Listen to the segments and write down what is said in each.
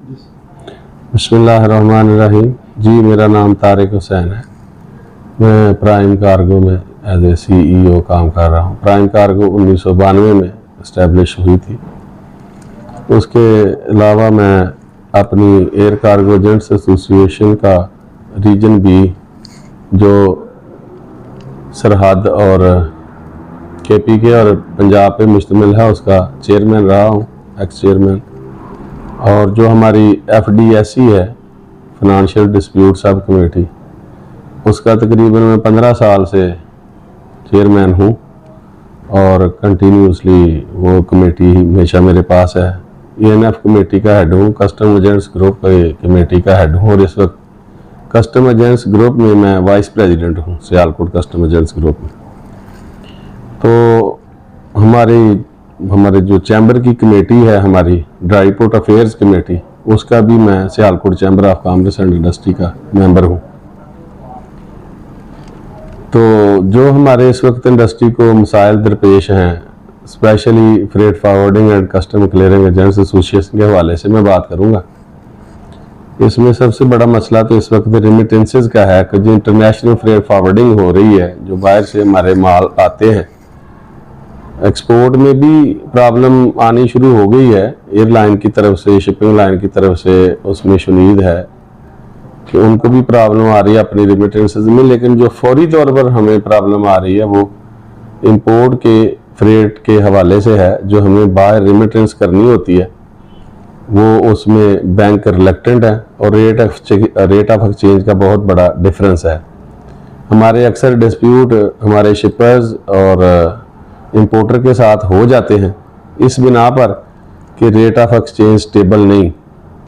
बिस्मिल्लाहिर्रहमानिर्रहीम। जी, मेरा नाम तारिक हुसैन है। मैं प्राइम कार्गो में एज ए CEO काम कर रहा हूँ। प्राइम कार्गो 1992 में इस्टेब्लिश हुई थी। उसके अलावा मैं अपनी एयर कार्गो एजेंट्स एसोसिएशन का रीजन बी, जो सरहद और KPK और पंजाब पे मुश्तमिल है, उसका चेयरमैन रहा हूँ, एक्स चेयरमैन। और जो हमारी FDSE है, फाइनेंशियल डिस्प्यूट सब कमेटी, उसका तकरीबन मैं 15 साल से चेयरमैन हूँ और कंटिन्यूसली वो कमेटी हमेशा मेरे पास है। ENF कमेटी का हेड हूँ, कस्टम एजेंट्स ग्रुप कमेटी का हेड हूँ और इस वक्त कस्टम एजेंट्स ग्रुप में मैं वाइस प्रेसिडेंट हूँ, सियालकोट कस्टम एजेंट्स ग्रुप में। तो हमारे जो चैम्बर की कमेटी है, हमारी ड्राई पोर्ट अफेयर्स कमेटी, उसका भी मैं Sialkot chamber of commerce and industry का मेंबर हूँ। तो जो हमारे इस वक्त इंडस्ट्री को मसाइल दरपेश हैं, specially freight forwarding and custom clearing agents association के हवाले से मैं बात करूँगा। इसमें सबसे बड़ा मसला तो इस वक्त रेमिटेंसेस का है कि जो इंटरनेशनल फ्रेट फॉरवर्डिंग हो रही है, जो बाहर से हमारे माल आते हैं, एक्सपोर्ट में भी प्रॉब्लम आनी शुरू हो गई है। एयरलाइन की तरफ से, शिपिंग लाइन की तरफ से उसमें शुनीद है कि उनको भी प्रॉब्लम आ रही है अपनी रेमिटेंसेस में। लेकिन जो फौरी तौर पर हमें प्रॉब्लम आ रही है वो इंपोर्ट के फ्रेट के हवाले से है। जो हमें बाहर रेमिटेंस करनी होती है वो उसमें बैंक रिलेक्टेंट है और रेट ऑफ एक्सचेंज का बहुत बड़ा डिफरेंस है। हमारे अक्सर डिस्प्यूट हमारे शिपर्स और इंपोर्टर के साथ हो जाते हैं इस बिना पर कि रेट ऑफ एक्सचेंज स्टेबल नहीं।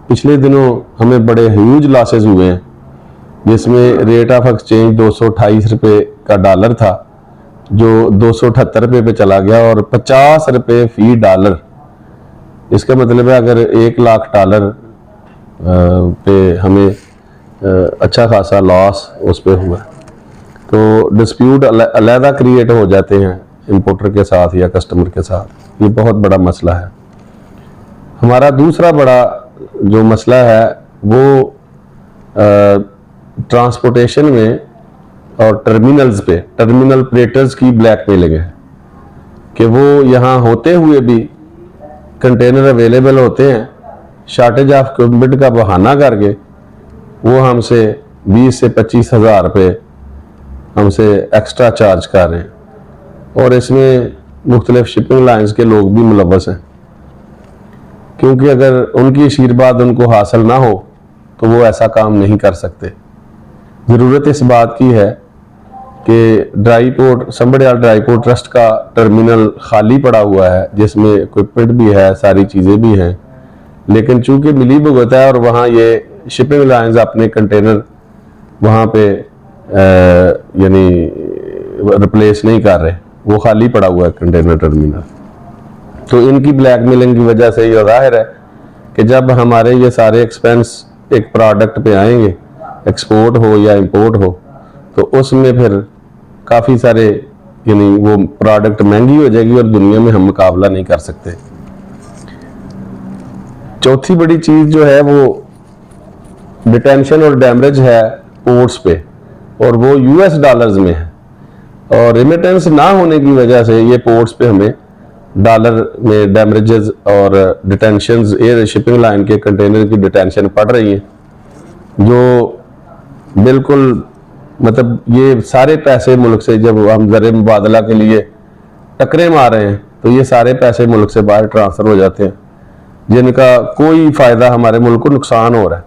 पिछले दिनों हमें बड़े ह्यूज लॉसेस हुए हैं, जिसमें रेट ऑफ एक्सचेंज 228 रुपये का डॉलर था, जो 278 रुपये पे चला गया और 50 रुपये फी डॉलर। इसका मतलब है अगर 1 लाख डॉलर पे हमें अच्छा खासा लॉस उस पर हुआ, तो डिस्प्यूट अलहदा क्रिएट हो जाते हैं इंपोर्टर के साथ या कस्टमर के साथ। ये बहुत बड़ा मसला है। हमारा दूसरा बड़ा जो मसला है वो ट्रांसपोर्टेशन में और टर्मिनल्स पे टर्मिनल ऑपरेटर्स की ब्लैकमेलिंग है कि वो यहाँ होते हुए भी कंटेनर अवेलेबल होते हैं, शॉर्टेज ऑफ इक्विपमेंट का बहाना करके वो हमसे 20 से 25 हज़ार रुपये हमसे एक्स्ट्रा चार्ज कर रहे हैं। और इसमें मुख्तलिफ शिपिंग लाइन्स के लोग भी मुलव्वस हैं, क्योंकि अगर उनकी आशीर्वाद उनको हासिल ना हो तो वो ऐसा काम नहीं कर सकते। ज़रूरत इस बात की है कि संबड़ियाल ड्राई पोर्ट ट्रस्ट का टर्मिनल खाली पड़ा हुआ है, जिसमें इक्विपमेंट भी है, सारी चीज़ें भी हैं, लेकिन चूंकि मिली भुगत है और वहाँ ये शिपिंग लाइन्स अपने कंटेनर वहाँ पे यानी रिप्लेस नहीं कर रहे, वो खाली पड़ा हुआ है कंटेनर टर्मिनल। तो इनकी ब्लैकमेलिंग की वजह से ये जाहिर है कि जब हमारे ये सारे एक्सपेंस एक प्रोडक्ट पे आएंगे, एक्सपोर्ट हो या इंपोर्ट हो, तो उसमें फिर काफ़ी सारे यानी वो प्रोडक्ट महंगी हो जाएगी और दुनिया में हम मुकाबला नहीं कर सकते। चौथी बड़ी चीज़ जो है वो डिटेंशन और डैमेज है पोर्ट्स पे, और वो US डॉलर्स में है। और रेमिटेंस ना होने की वजह से ये पोर्ट्स पे हमें डॉलर में डैमेजेस और डिटेंशंस, एयर शिपिंग लाइन के कंटेनर की डिटेंशन पड़ रही है, जो बिल्कुल मतलब ये सारे पैसे मुल्क से, जब हम ज़र मुबादला के लिए टकरे मार रहे हैं तो ये सारे पैसे मुल्क से बाहर ट्रांसफ़र हो जाते हैं, जिनका कोई फ़ायदा हमारे मुल्क को नुकसान हो रहा है।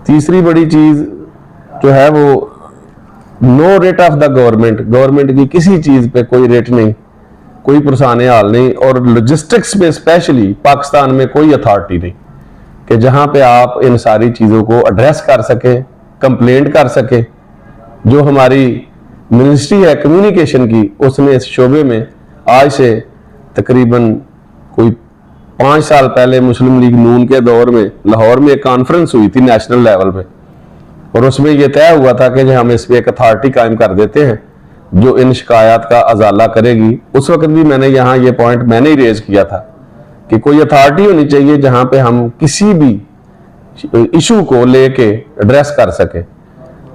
तीसरी बड़ी चीज़ जो है वो no rate of the government की किसी चीज़ पे कोई रेट नहीं, कोई पुरसाने हाल नहीं, और लॉजिस्टिक्स में स्पेशली पाकिस्तान में कोई अथॉरिटी नहीं कि जहाँ पे आप इन सारी चीज़ों को एड्रेस कर सकें, कंप्लेंट कर सकें। जो हमारी मिनिस्ट्री है कम्युनिकेशन की, उसने इस शोबे में आज से तकरीबन कोई 5 साल पहले मुस्लिम लीग नून के दौर में लाहौर में एक कॉन्फ्रेंस हुई थी नेशनल लेवल पे, और उसमें यह तय हुआ था कि हम इस पर एक अथॉरिटी कायम कर देते हैं जो इन शिकायत का अजाला करेगी। उस वक्त भी मैंने यहाँ ये पॉइंट मैंने ही रेज किया था कि कोई अथॉरिटी होनी चाहिए जहां पे हम किसी भी इशू को लेके एड्रेस कर सके।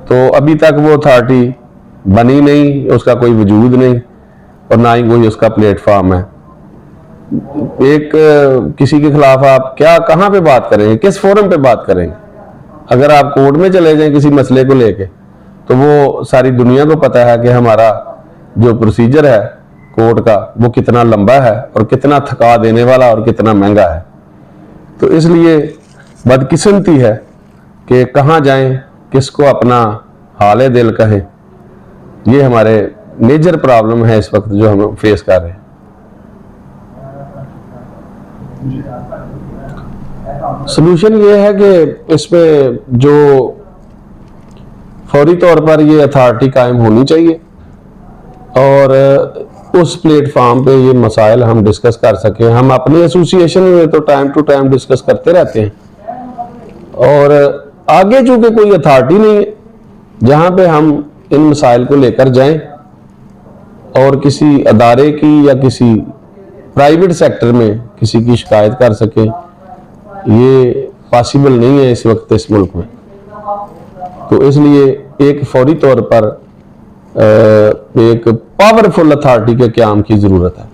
तो अभी तक वो अथॉरिटी बनी नहीं, उसका कोई वजूद नहीं और ना ही कोई उसका प्लेटफॉर्म है। एक किसी के खिलाफ आप क्या कहां पे बात करेंगे, किस फोरम पे बात करेंगे? अगर आप कोर्ट में चले जाएं किसी मसले को लेके तो वो सारी दुनिया को पता है कि हमारा जो प्रोसीजर है कोर्ट का वो कितना लंबा है और कितना थका देने वाला और कितना महंगा है। तो इसलिए बदकिस्मती है कि कहाँ जाएं, किसको अपना हाले दिल कहें। ये हमारे मेजर प्रॉब्लम है इस वक्त जो हम फेस कर रहे हैं। सोल्यूशन ये है कि इसमें जो फौरी तौर पर ये अथॉरिटी कायम होनी चाहिए और उस प्लेटफॉर्म पे ये मसाइल हम डिस्कस कर सकें। हम अपनी एसोसिएशन में तो टाइम टू टाइम डिस्कस करते रहते हैं और आगे चूंकि कोई अथॉरिटी नहीं है जहां पे हम इन मसाइल को लेकर जाएं और किसी अदारे की या किसी प्राइवेट सेक्टर में किसी की शिकायत कर सकें, ये पॉसिबल नहीं है इस वक्त इस मुल्क में। तो इसलिए एक फौरी तौर पर एक पावरफुल अथॉरिटी के क़याम की ज़रूरत है।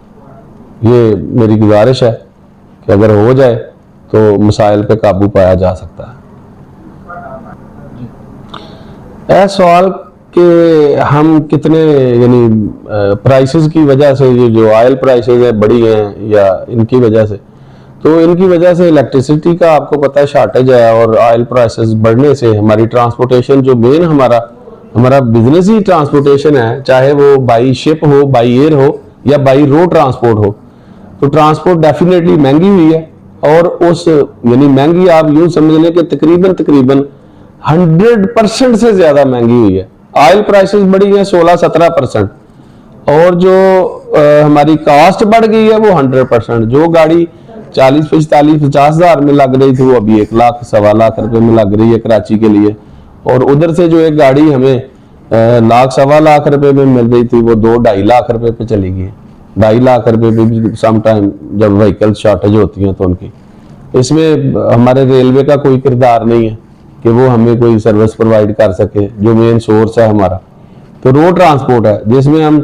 ये मेरी गुजारिश है कि अगर हो जाए तो मसाइल पे काबू पाया जा सकता है। सवाल कि हम कितने यानी प्राइसेस की वजह से, ये जो ऑयल प्राइसेस है बढ़ी हैं या इनकी वजह से, तो इनकी वजह से इलेक्ट्रिसिटी का आपको पता है शॉर्टेज है और ऑयल प्राइसेस बढ़ने से हमारी ट्रांसपोर्टेशन जो मेन हमारा बिजनेस ही ट्रांसपोर्टेशन है, चाहे वो बाई शिप हो, बाई एयर हो या बाई रोड ट्रांसपोर्ट हो, तो ट्रांसपोर्ट डेफिनेटली महंगी हुई है। और उस यानी महंगी आप यूं समझ लें कि तकरीबन 100% से ज्यादा महंगी हुई है। ऑयल प्राइसेस बढ़ी है 16-17% और जो हमारी कास्ट बढ़ गई है वो 100%। जो गाड़ी 40-45-50 हज़ार में लग रही थी वो अभी 1 लाख 1.25 लाख रुपए में लग रही है कराची के लिए, और उधर से जो एक गाड़ी हमें 1 लाख 1.25 लाख रुपए में मिल रही थी वो 2-2.5 लाख रुपए पे चली गई। 2.5 लाख रुपए पे भी सम टाइम जब व्हीकल शॉर्टेज होती है तो उनकी, इसमें हमारे रेलवे का कोई किरदार नहीं है कि वो हमें कोई सर्विस प्रोवाइड कर सके जो मेन सोर्स है हमारा। तो रोड ट्रांसपोर्ट है जिसमें हम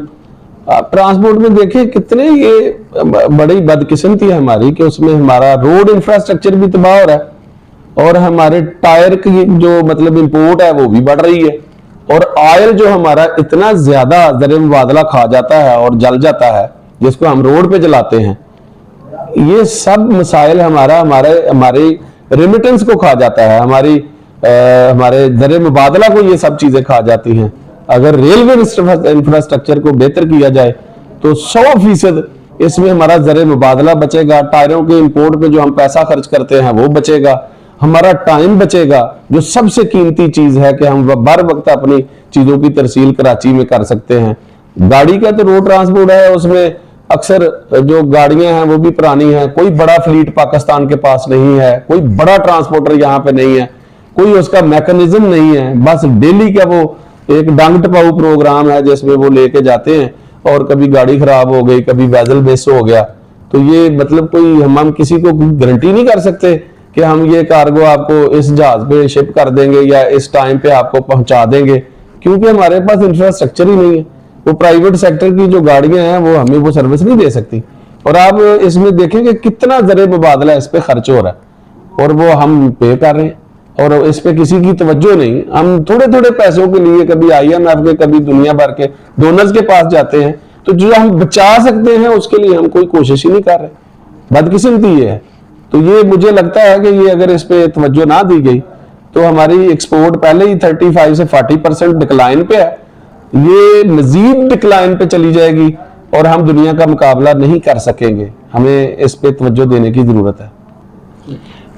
ट्रांसपोर्ट में देखें कितने ये बड़ी बदकिस्मती है हमारी कि उसमें हमारा रोड इंफ्रास्ट्रक्चर भी तबाह हो रहा है और हमारे टायर की जो मतलब इंपोर्ट है वो भी बढ़ रही है, और ऑयल जो हमारा इतना ज्यादा ज़र मुबादला खा जाता है और जल जाता है जिसको हम रोड पे जलाते हैं। ये सब मसाइल हमारे रेमिटेंस को खा जाता है, हमारे ज़र मुबादला को ये सब चीजें खा जाती हैं। अगर रेलवे इंफ्रास्ट्रक्चर को बेहतर किया जाए तो 100% इसमें हमारा ज़र मुबादला बचेगा, टायरों के इंपोर्ट पे जो हम पैसा खर्च करते हैं वो बचेगा, हमारा टाइम बचेगा, जो सबसे कीमती चीज है कि हम बर वक्त अपनी चीजों की तरसील कराची में कर सकते हैं। गाड़ी का तो रोड ट्रांसपोर्ट है, उसमें अक्सर जो गाड़ियां हैं वो भी पुरानी हैं, कोई बड़ा फ्लीट पाकिस्तान के पास नहीं है, कोई बड़ा ट्रांसपोर्टर यहाँ पे नहीं है, कोई उसका मैकेनिज्म नहीं है, बस डेली का वो एक डांग टपाऊ प्रोग्राम है जिसमें वो लेके जाते हैं और कभी गाड़ी खराब हो गई, कभी वेजल मिस हो गया। तो ये मतलब कोई हम किसी को गारंटी नहीं कर सकते कि हम ये कार्गो आपको इस जहाज पे शिप कर देंगे या इस टाइम पे आपको पहुंचा देंगे, क्योंकि हमारे पास इंफ्रास्ट्रक्चर ही नहीं है। वो प्राइवेट सेक्टर की जो गाड़ियां हैं वो हमें वो सर्विस नहीं दे सकती। और आप इसमें देखेंगे कितना ज़र मुबादला इस पे खर्च हो रहा है और वो हम पे कर रहे हैं और इस पे किसी की तवज्जो नहीं। हम थोड़े थोड़े पैसों के लिए कभी IMF के कभी दुनिया भर के डोनर्स के पास जाते हैं, तो जो हम बचा सकते हैं उसके लिए हम कोई कोशिश ही नहीं कर रहे। बदकिस्मती ये है। तो ये मुझे लगता है कि ये अगर इस पे तवज्जो ना दी गई तो हमारी एक्सपोर्ट पहले ही 35 से 40% डिक्लाइन पे है, ये मजीद डिक्लाइन पे चली जाएगी और हम दुनिया का मुकाबला नहीं कर सकेंगे। हमें इस पे तवज्जो देने की जरूरत है।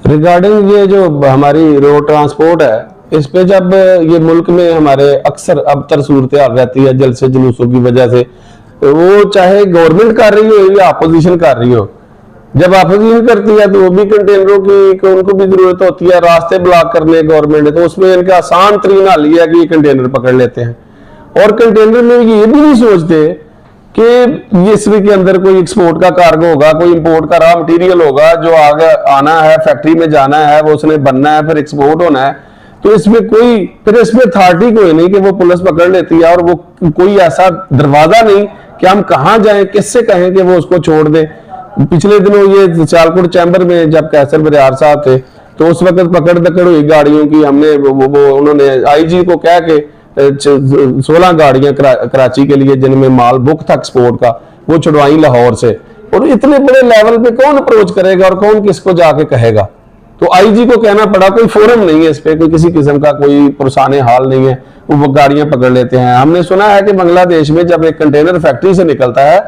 रिगार्डिंग ये जो हमारी रोड ट्रांसपोर्ट है, इस पे जब ये मुल्क में हमारे अक्सर अबतर सूरत हाल रहती है जलसे जुलूसों की वजह से, वो चाहे गवर्नमेंट कर रही हो या अपोजिशन कर रही हो, जब अपोजिशन करती है तो वो भी कंटेनरों की उनको भी जरूरत होती है, रास्ते ब्लॉक करने गवर्नमेंट है, तो उसमें इनका आसान तरीन हल है कि ये कंटेनर पकड़ लेते हैं। और कंटेनर में ये भी नहीं सोचते कि ये इसमें के अंदर कोई एक्सपोर्ट का कार्गो होगा, कोई इंपोर्ट का रॉ मटेरियल होगा जो आगे आना है, फैक्ट्री में जाना है, वो उसने बनना है, फिर एक्सपोर्ट होना है। तो इसमें कोई, फिर इसमें अथॉरिटी कोई नहीं कि वो पुलिस पकड़ लेती है, और वो कोई ऐसा दरवाजा नहीं कि हम कहाँ जाएं, किससे कहें कि वो उसको छोड़ दे। पिछले दिनों ये सियालकोट चैम्बर में जब कैसर बरियार साहब थे, तो उस वक्त पकड़ दकड़ हुई गाड़ियों की। हमने वो उन्होंने आईजी को कह के 16 गाड़ियां कराची के लिए जिनमें माल बुक था एक्सपोर्ट का, वो छुड़वाई लाहौर से। और इतने बड़े लेवल पे कौन अप्रोच करेगा और कौन किसको जाके कहेगा? तो आईजी को कहना पड़ा, कोई फोरम नहीं है इस पे, कोई किसी किस्म का कोई पुरसाने हाल नहीं है, वो गाड़ियां पकड़ लेते हैं। हमने सुना है कि बांग्लादेश में जब एक कंटेनर फैक्ट्री से निकलता है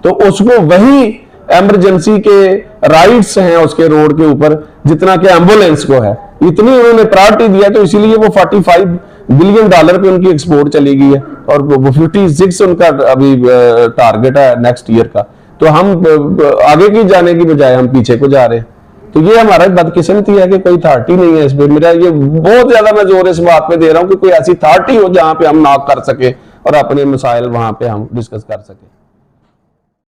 तो उसको वही एमरजेंसी के राइट्स हैं उसके रोड के ऊपर जितना कि एम्बुलेंस को है, इतनी उन्होंने प्रायोरिटी दिया। तो इसीलिए वो $45 बिलियन पे उनकी एक्सपोर्ट चली गई है, और वो 56 उनका अभी टारगेट है नेक्स्ट ईयर का। तो हम आगे की जाने की बजाय हम पीछे को जा रहे हैं। तो ये हमारा बदकिस्मती है कि कोई अथॉरिटी नहीं है इस पे। मेरा ये बहुत ज्यादा मैं जोर इस बात पे दे रहा हूँ कि कोई ऐसी अथॉरिटी हो जहां पे हम नॉक कर सके और अपने मसाइल वहां पे हम डिस्कस कर सके।